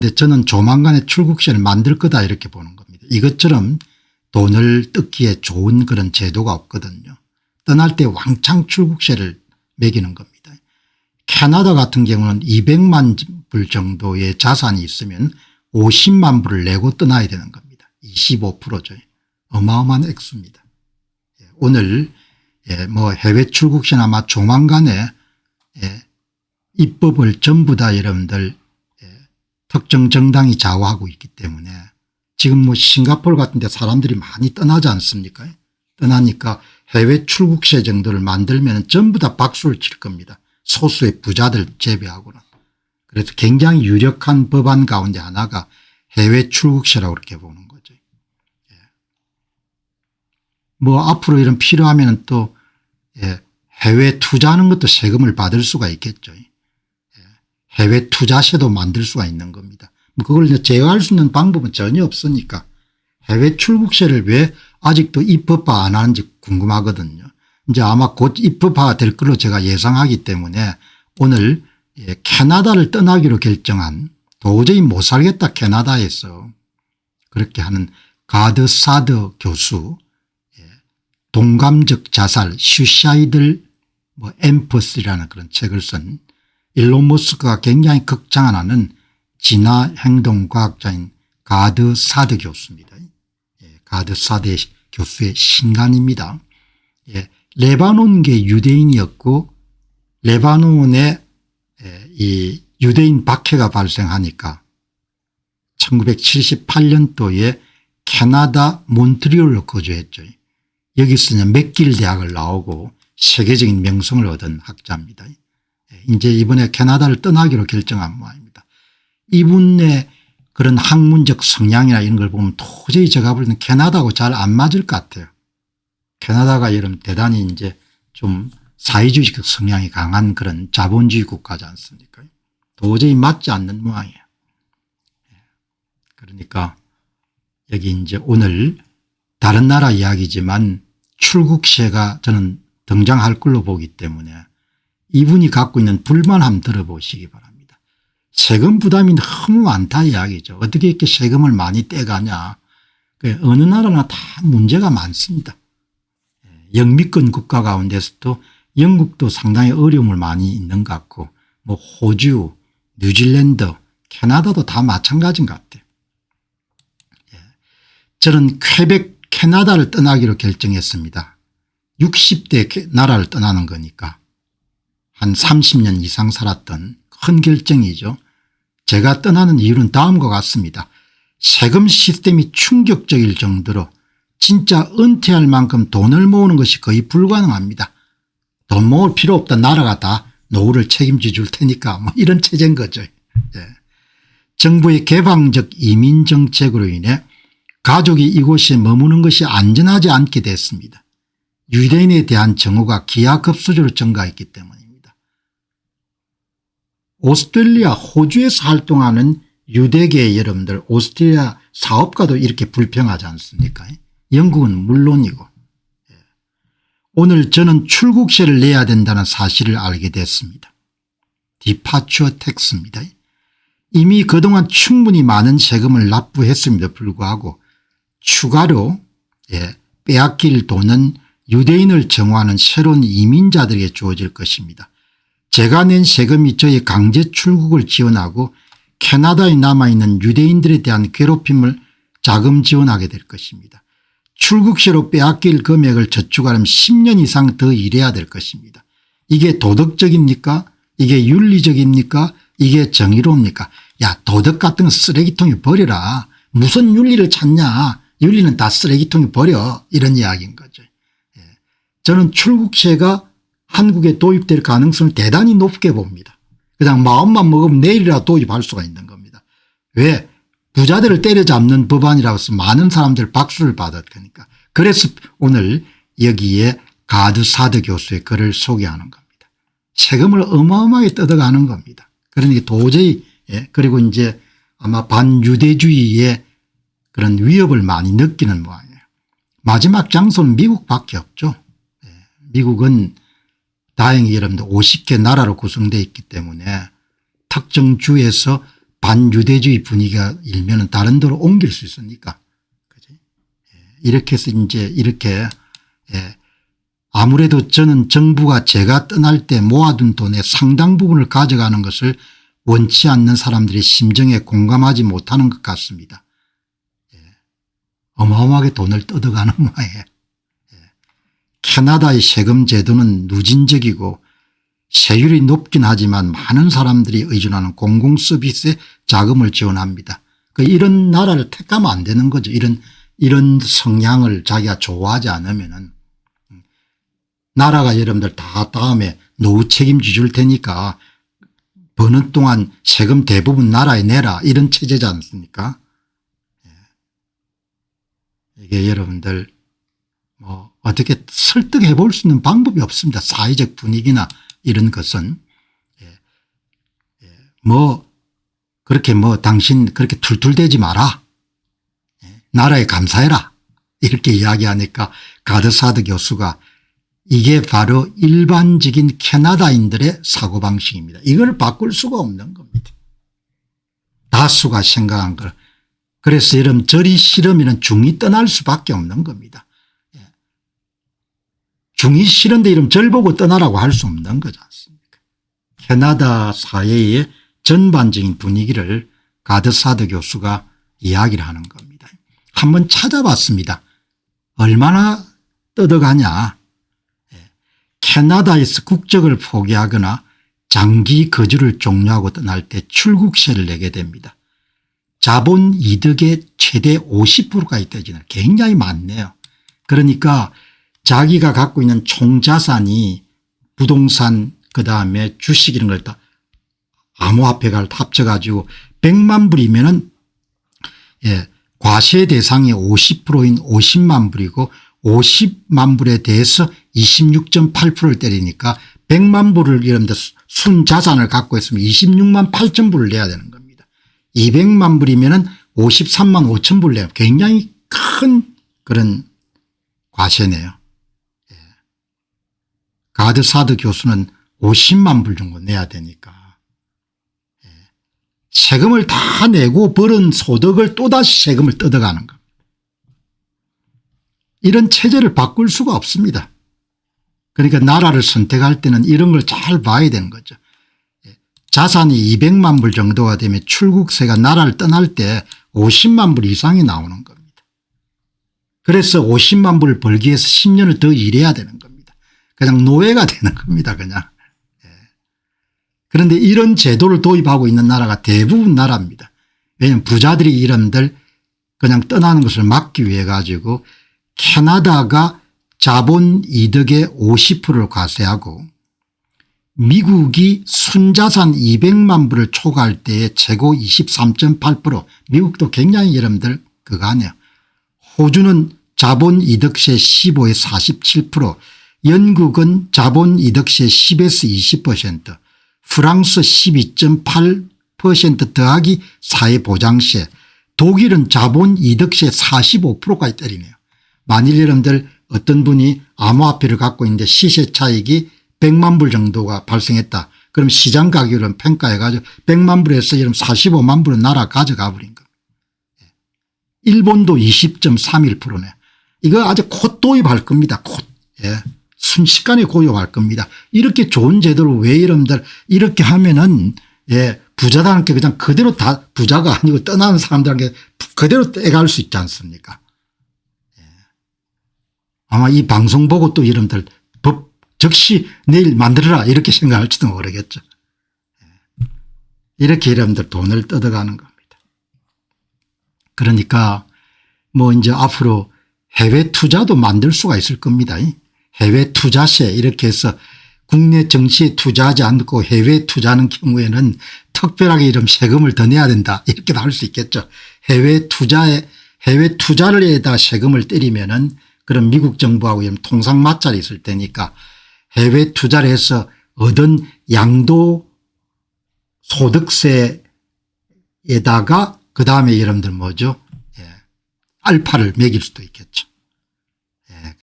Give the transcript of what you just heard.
근데 저는 조만간에 출국세를 만들 거다 이렇게 보는 겁니다. 이것처럼 돈을 뜯기에 좋은 그런 제도가 없거든요. 떠날 때 왕창 출국세를 매기는 겁니다. 캐나다 같은 경우는 200만 불 정도의 자산이 있으면 50만 불을 내고 떠나야 되는 겁니다. 25%죠. 어마어마한 액수입니다. 오늘 뭐 해외 출국세는 아마 조만간에 입법을 전부 다 여러분들 특정 정당이 좌우하고 있기 때문에 지금 뭐 싱가포르 같은 데 사람들이 많이 떠나지 않습니까? 떠나니까 해외 출국세 정도를 만들면 전부 다 박수를 칠 겁니다. 소수의 부자들 제외하고는. 그래서 굉장히 유력한 법안 가운데 하나가 해외 출국세라고 그렇게 보는 거죠. 뭐 앞으로 이런 필요하면 또 해외 투자하는 것도 세금을 받을 수가 있겠죠. 해외 투자세도 만들 수가 있는 겁니다. 그걸 제어할 수 있는 방법은 전혀 없으니까 해외 출국세를 왜 아직도 입법화 안 하는지 궁금하거든요. 이제 아마 곧 입법화가 될 걸로 제가 예상하기 때문에 오늘 캐나다를 떠나기로 결정한 도저히 못 살겠다 캐나다에서 그렇게 하는 가드 사드 교수 동감적 자살 슈사이들 뭐 엠퍼스라는 그런 책을 쓴 일론 머스크가 굉장히 극찬하는 진화 행동과학자인 가드 사드 교수입니다. 가드 사드 교수의 신간입니다. 레바논계 유대인이었고 레바논에 이 유대인 박해가 발생하니까 1978년도에 캐나다 몬트리올로 거주했죠. 여기서 맥길 대학을 나오고 세계적인 명성을 얻은 학자입니다. 이제 이번에 캐나다를 떠나기로 결정한 모양입니다. 이분의 그런 학문적 성향이나 이런 걸 보면 도저히 제가 볼 때는 캐나다하고 잘 안 맞을 것 같아요. 캐나다가 여러분 대단히 이제 좀 사회주의적 성향이 강한 그런 자본주의 국가지 않습니까? 도저히 맞지 않는 모양이에요. 그러니까 여기 이제 오늘 다른 나라 이야기지만 출국세가 저는 등장할 걸로 보기 때문에 이분이 갖고 있는 불만 한번 들어보시기 바랍니다. 세금 부담이 너무 많다 이야기죠. 어떻게 이렇게 세금을 많이 떼가냐. 어느 나라나 다 문제가 많습니다. 영미권 국가 가운데서도 영국도 상당히 어려움을 많이 있는 것 같고 뭐 호주, 뉴질랜드, 캐나다도 다 마찬가지인 것 같아요. 저는 퀘벡 캐나다를 떠나기로 결정했습니다. 60대 나라를 떠나는 거니까 한 30년 이상 살았던 큰 결정이죠. 제가 떠나는 이유는 다음과 같습니다. 세금 시스템이 충격적일 정도로 진짜 은퇴할 만큼 돈을 모으는 것이 거의 불가능합니다. 돈 모을 필요 없다. 나라가 다 노후를 책임져 줄 테니까 뭐 이런 체제인 거죠. 정부의 개방적 이민 정책으로 인해 가족이 이곳에 머무는 것이 안전하지 않게 됐습니다. 유대인에 대한 정오가 기하급수적으로 증가했기 때문입니다. 오스트레일리아 호주에서 활동하는 유대계 여러분들 오스트레일리아 사업가도 이렇게 불평하지 않습니까? 영국은 물론이고. 오늘 저는 출국세를 내야 된다는 사실을 알게 됐습니다. 디파처 텍스입니다. 이미 그동안 충분히 많은 세금을 납부했음에도 불구하고 추가로 빼앗길 돈은 유대인을 정오하는 새로운 이민자들에게 주어질 것입니다. 제가 낸 세금이 저의 강제 출국을 지원하고 캐나다에 남아있는 유대인들에 대한 괴롭힘을 자금 지원하게 될 것입니다. 출국세로 빼앗길 금액을 저축하려면 10년 이상 더 일해야 될 것입니다. 이게 도덕적입니까? 이게 윤리적입니까? 이게 정의로웁니까? 야, 도덕 같은 거 쓰레기통에 버려라. 무슨 윤리를 찾냐. 윤리는 다 쓰레기통에 버려. 이런 이야기인 거죠. 저는 출국세가 한국에 도입될 가능성을 대단히 높게 봅니다. 그냥 마음만 먹으면 내일이라도 도입할 수가 있는 겁니다. 왜? 부자들을 때려잡는 법안이라고 해서 많은 사람들 박수를 받을 테니까. 그래서 오늘 여기에 가드 사드 교수의 글을 소개하는 겁니다. 세금을 어마어마하게 뜯어가는 겁니다. 그러니까 도저히 그리고 이제 아마 반유대주의의 그런 위협을 많이 느끼는 모양이에요. 마지막 장소는 미국밖에 없죠. 미국은 다행히 여러분들 50개 나라로 구성되어 있기 때문에 특정 주에서 반유대주의 분위기가 일면은 다른 데로 옮길 수 있으니까. 그지? 이렇게 해서 이제 이렇게 아무래도 저는 정부가 제가 떠날 때 모아둔 돈의 상당 부분을 가져가는 것을 원치 않는 사람들이 심정에 공감하지 못하는 것 같습니다. 어마어마하게 돈을 뜯어가는 모양이에요. 캐나다의 세금 제도는 누진적이고 세율이 높긴 하지만 많은 사람들이 의존하는 공공서비스에 자금을 지원합니다. 이런 나라를 택하면 안 되는 거죠. 이런 성향을 자기가 좋아하지 않으면은 나라가 여러분들 다 다음에 노후 책임져 줄 테니까 버는 동안 세금 대부분 나라에 내라 이런 체제지 않습니까? 이게 여러분들 뭐 어떻게 설득해 볼 수 있는 방법이 없습니다. 사회적 분위기나 이런 것은. 뭐 그렇게 뭐 당신 그렇게 툴툴대지 마라. 나라에 감사해라. 이렇게 이야기하니까 가드사드 교수가 이게 바로 일반적인 캐나다인들의 사고방식입니다. 이걸 바꿀 수가 없는 겁니다. 다수가 생각한 걸. 그래서 여러분 절이 싫으면 중이 떠날 수밖에 없는 겁니다. 중이 싫은데 이러면 절 보고 떠나라고 할 수 없는 거지 않습니까? 캐나다 사회의 전반적인 분위기를 가드사드 교수가 이야기를 하는 겁니다. 한번 찾아봤습니다. 얼마나 뜯어가냐. 캐나다에서 국적을 포기하거나 장기 거주를 종료하고 떠날 때 출국세를 내게 됩니다. 자본 이득의 최대 50%까지 떼지는 굉장히 많네요. 그러니까 자기가 갖고 있는 총자산이 부동산 그다음에 주식 이런 걸 다 암호화폐가 합쳐가지고 100만 불이면은 과세 대상이 50%인 50만 불이고 50만 불에 대해서 26.8%를 때리니까 100만 불을 이런 데 순자산을 갖고 있으면 26만 8천 불을 내야 되는 겁니다. 200만 불이면은 53만 5천 불을 내요. 굉장히 큰 그런 과세네요. 가드사드 교수는 50만 불 정도 내야 되니까 세금을 다 내고 벌은 소득을 또다시 세금을 뜯어가는 겁니다. 이런 체제를 바꿀 수가 없습니다. 그러니까 나라를 선택할 때는 이런 걸 잘 봐야 되는 거죠. 자산이 200만 불 정도가 되면 출국세가 나라를 떠날 때 50만 불 이상이 나오는 겁니다. 그래서 50만 불을 벌기 위해서 10년을 더 일해야 되는 겁니다. 그냥 노예가 되는 겁니다. 그냥. 그런데 이런 제도를 도입하고 있는 나라가 대부분 나라입니다. 왜냐하면 부자들이 이름들 그냥 떠나는 것을 막기 위해 가지고 캐나다가 자본 이득의 50%를 과세하고 미국이 순자산 200만 불을 초과할 때의 최고 23.8% 미국도 굉장히 여러분들 그거 하네요. 호주는 자본 이득세 15에 47% 영국은 자본 이득세 10에서 20% 프랑스 12.8% 더하기 사회보장세 독일은 자본 이득세 45%까지 때리네요. 만일 여러분들 어떤 분이 암호화폐를 갖고 있는데 시세 차익이 100만 불 정도가 발생했다. 그럼 시장 가격을 평가해 가지고 100만 불에서 여러분 45만 불은 나라 가져가 버린 겁니다. 일본도 20.31%네. 이거 아주 곧 도입할 겁니다. 곧. 순식간에 고용할 겁니다. 이렇게 좋은 제도를 왜 여러분들 이렇게 하면은 부자들한테 그냥 그대로 다 부자가 아니고 떠나는 사람들한테 그대로 떼갈 수 있지 않습니까? 아마 이 방송 보고 또 여러분들 법 즉시 내일 만들어라 이렇게 생각할지도 모르겠죠. 이렇게 여러분들 돈을 뜯어가는 겁니다. 그러니까 뭐 이제 앞으로 해외 투자도 만들 수가 있을 겁니다. 해외 투자세 이렇게 해서 국내 정치에 투자하지 않고 해외 투자하는 경우에는 특별하게 이런 세금을 더 내야 된다 이렇게 할 수 있겠죠. 해외 투자를 에다 세금을 때리면은 그럼 미국 정부하고 이런 통상 마찰이 있을 테니까 해외 투자를 해서 얻은 양도 소득세에다가 그다음에 여러분들 뭐죠? 알파를 매길 수도 있겠죠.